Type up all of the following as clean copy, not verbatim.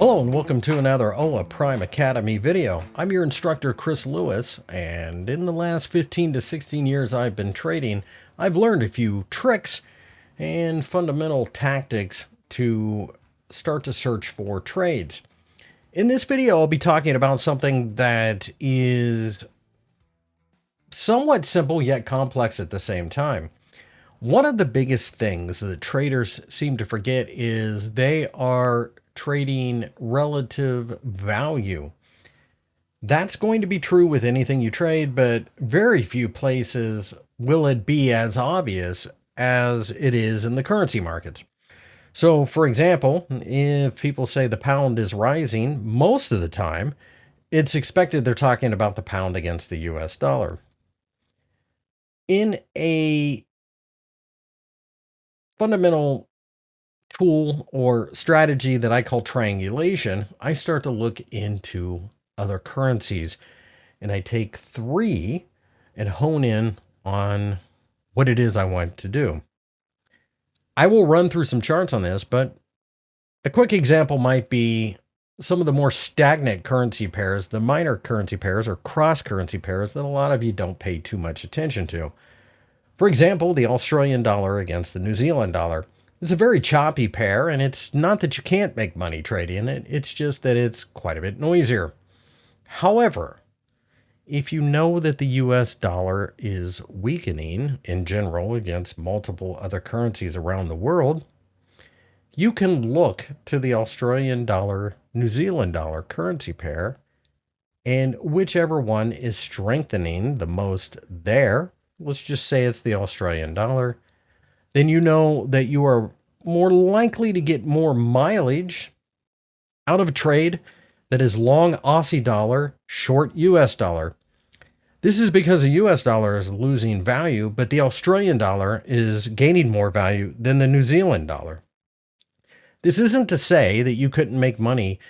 Hello and welcome to another Hola Prime Academy video. I'm your instructor Chris Lewis, and in the last 15 to 16 years I've been trading, I've learned a few tricks and fundamental tactics to start to search for trades. In this video I'll be talking about something that is somewhat simple yet complex at the same time. One of the biggest things that traders seem to forget is they are trading relative value. That's going to be true with anything you trade, but very few places will it be as obvious as it is in the currency markets. So, for example, if people say the pound is rising, most of the time, it's expected they're talking about the pound against the US dollar. In a fundamental tool or strategy that I call triangulation, I start to look into other currencies and I take three and hone in on what it is I want to do. I will run through some charts on this, but a quick example might be some of the more stagnant currency pairs, the minor currency pairs or cross currency pairs that a lot of you don't pay too much attention to. For example, the Australian dollar against the New Zealand dollar. It's a very choppy pair, and it's not that you can't make money trading it, it's just that it's quite a bit noisier. However, if you know that the US dollar is weakening in general against multiple other currencies around the world, you can look to the Australian dollar, New Zealand dollar currency pair, and whichever one is strengthening the most there, let's just say it's the Australian dollar, then you know that you are more likely to get more mileage out of a trade that is long Aussie dollar, short US dollar. This is because the US dollar is losing value, but the Australian dollar is gaining more value than the New Zealand dollar. This isn't to say that you couldn't make money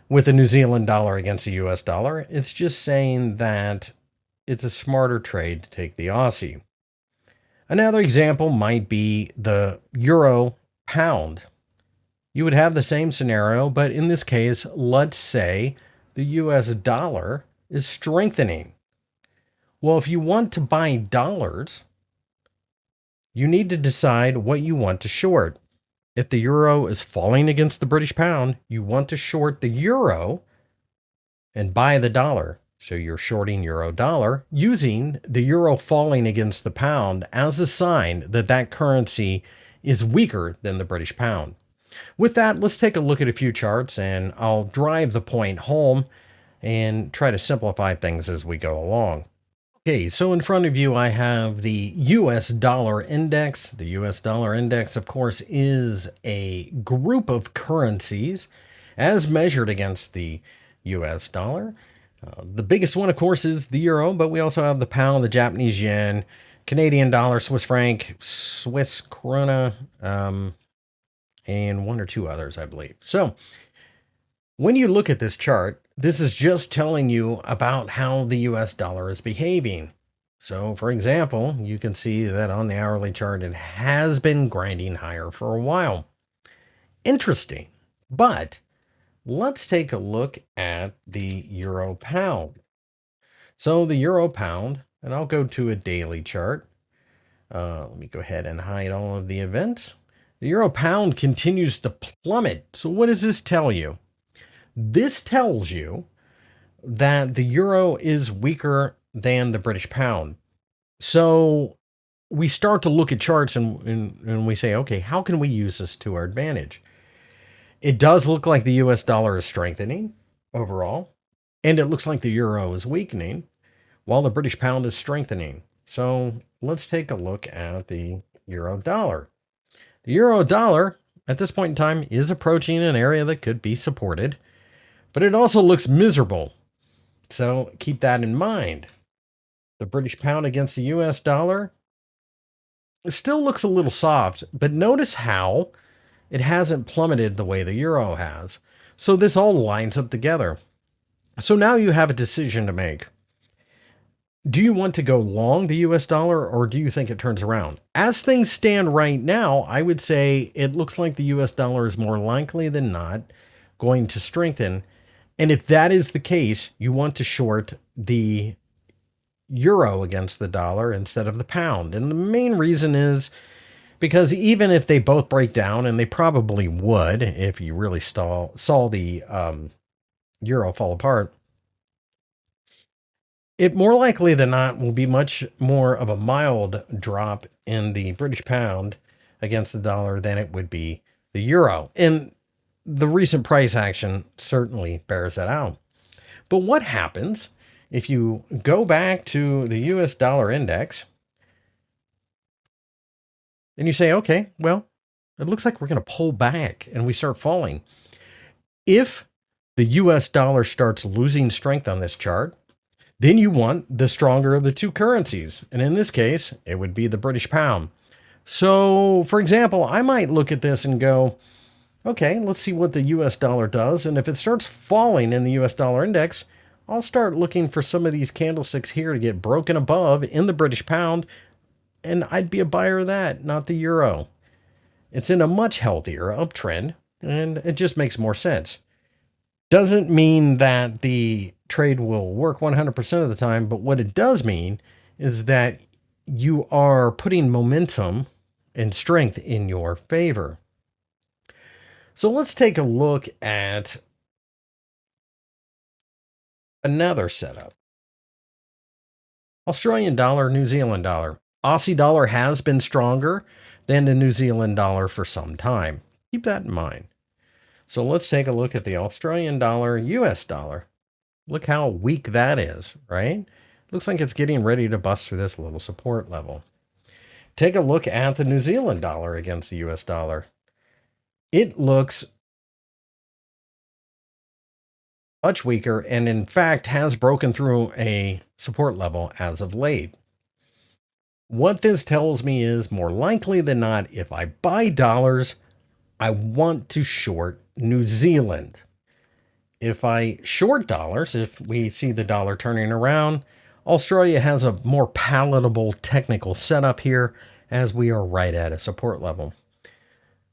with the New Zealand dollar against the US dollar. It's just saying that it's a smarter trade to take the Aussie. Another example might be the euro pound. You would have the same scenario, but in this case, let's say the US dollar is strengthening. Well, if you want to buy dollars, you need to decide what you want to short. If the euro is falling against the British pound, you want to short the euro and buy the dollar. So you're shorting euro dollar using the euro falling against the pound as a sign that that currency is weaker than the British pound. With that, let's take a look at a few charts and I'll drive the point home and try to simplify things as we go along. Okay, so in front of you I have the US dollar index. The US dollar index, of course, is a group of currencies as measured against the US dollar. The biggest one, of course, is the euro, but we also have the pound, the Japanese yen, Canadian dollar, Swiss franc, Swiss krona, and one or two others, I believe. So when you look at this chart, this is just telling you about how the US dollar is behaving. So, for example, you can see that on the hourly chart, it has been grinding higher for a while. Interesting, but let's take a look at the euro pound. So the euro pound, and I'll go to a daily chart. Let me go ahead and hide all of the events. The euro pound continues to plummet. So what does this tell you? This tells you that the euro is weaker than the British pound. So we start to look at charts and we say, okay, how can we use this to our advantage? It does look like the US dollar is strengthening overall, and it looks like the euro is weakening while the British pound is strengthening. So let's take a look at the euro dollar. The euro dollar at this point in time is approaching an area that could be supported, but it also looks miserable. So keep that in mind. The British pound against the US dollar, it still looks a little soft, but notice how it hasn't plummeted the way the euro has. So this all lines up together. So now you have a decision to make. Do you want to go long the US dollar or do you think it turns around? As things stand right now, I would say it looks like the US dollar is more likely than not going to strengthen. And if that is the case, you want to short the euro against the dollar instead of the pound. And the main reason is because even if they both break down, and they probably would if you really saw the euro fall apart, it more likely than not will be much more of a mild drop in the British pound against the dollar than it would be the euro. And the recent price action certainly bears that out. But what happens if you go back to the US dollar index and you say, okay, well, it looks like we're going to pull back and we start falling? If the US dollar starts losing strength on this chart, then you want the stronger of the two currencies. And in this case, it would be the British pound. So, for example, I might look at this and go, okay, let's see what the US dollar does. And if it starts falling in the US dollar index, I'll start looking for some of these candlesticks here to get broken above in the British pound. And I'd be a buyer of that, not the euro. It's in a much healthier uptrend, and it just makes more sense. Doesn't mean that the trade will work 100% of the time, but what it does mean is that you are putting momentum and strength in your favor. So let's take a look at another setup. Australian dollar, New Zealand dollar. Aussie dollar has been stronger than the New Zealand dollar for some time. Keep that in mind. So let's take a look at the Australian dollar, US dollar. Look how weak that is, right? Looks like it's getting ready to bust through this little support level. Take a look at the New Zealand dollar against the US dollar. It looks much weaker and in fact has broken through a support level as of late. What this tells me is more likely than not, if I buy dollars, I want to short New Zealand. If I short dollars, if we see the dollar turning around, Australia has a more palatable technical setup here as we are right at a support level.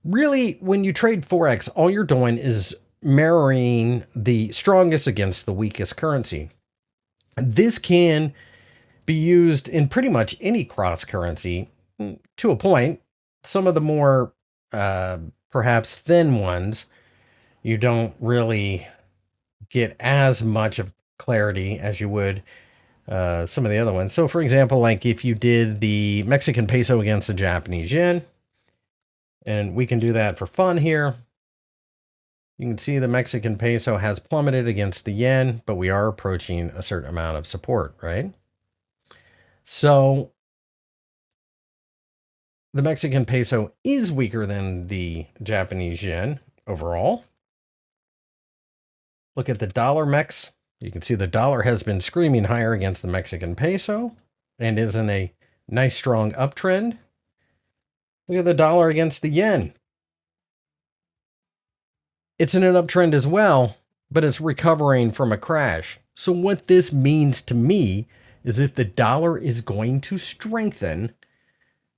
Really, when you trade Forex, all you're doing is marrying the strongest against the weakest currency. This can be used in pretty much any cross currency to a point. Some of the more perhaps thin ones, you don't really get as much of clarity as you would some of the other ones. So for example, like if you did the Mexican peso against the Japanese yen, and we can do that for fun here. You can see the Mexican peso has plummeted against the yen, but we are approaching a certain amount of support, right? So the Mexican peso is weaker than the Japanese yen overall. Look at the dollar mex. You can see the dollar has been screaming higher against the Mexican peso and is in a nice strong uptrend. Look at the dollar against the yen. It's in an uptrend as well, but it's recovering from a crash. So what this means to me is if the dollar is going to strengthen,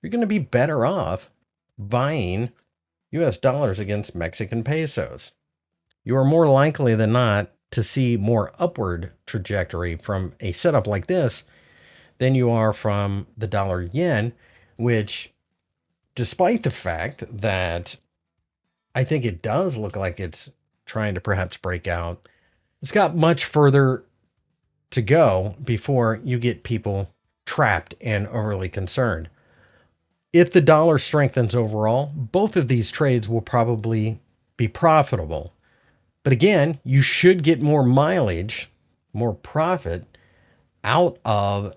you're going to be better off buying US dollars against Mexican pesos. You are more likely than not to see more upward trajectory from a setup like this than you are from the dollar yen, which, despite the fact that I think it does look like it's trying to perhaps break out, it's got much further to go before you get people trapped and overly concerned. If the dollar strengthens overall, both of these trades will probably be profitable. But again, you should get more mileage, more profit out of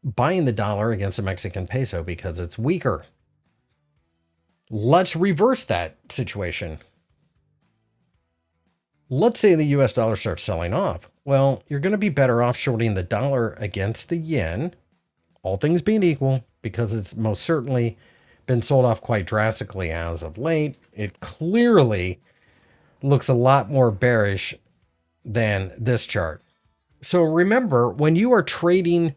buying the dollar against the Mexican peso because it's weaker. Let's reverse that situation. Let's say the US dollar starts selling off. Well, you're going to be better off shorting the dollar against the yen, all things being equal, because it's most certainly been sold off quite drastically as of late. It clearly looks a lot more bearish than this chart. So remember, when you are trading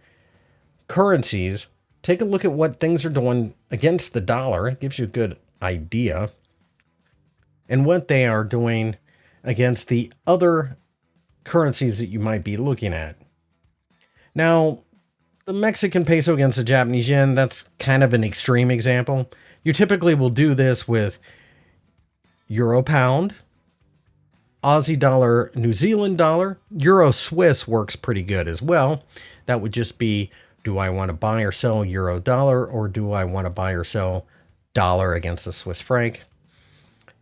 currencies, take a look at what things are doing against the dollar. It gives you a good idea. And what they are doing against the other currencies that you might be looking at. Now, the Mexican peso against the Japanese yen, that's kind of an extreme example. You typically will do this with Euro pound, Aussie dollar, New Zealand dollar, Euro Swiss works pretty good as well. That would just be, do I want to buy or sell Euro dollar, or do I want to buy or sell dollar against the Swiss franc?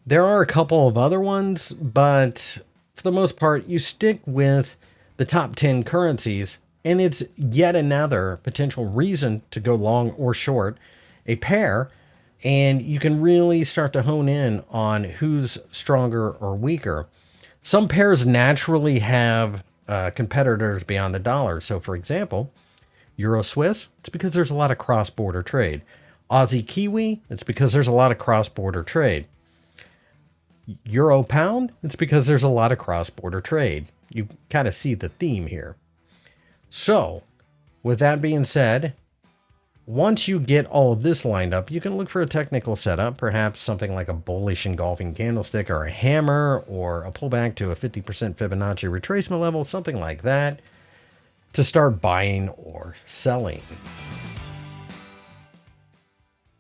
There are a couple of other ones, but for the most part, you stick with the top 10 currencies, and it's yet another potential reason to go long or short a pair, and you can really start to hone in on who's stronger or weaker. Some pairs naturally have competitors beyond the dollar. So, for example, Euro Swiss, it's because there's a lot of cross-border trade. Aussie Kiwi, it's because there's a lot of cross-border trade. Euro Pound, it's because there's a lot of cross-border trade. You kind of see the theme here. So, with that being said, once you get all of this lined up, you can look for a technical setup, perhaps something like a bullish engulfing candlestick or a hammer or a pullback to a 50% Fibonacci retracement level, something like that, to start buying or selling.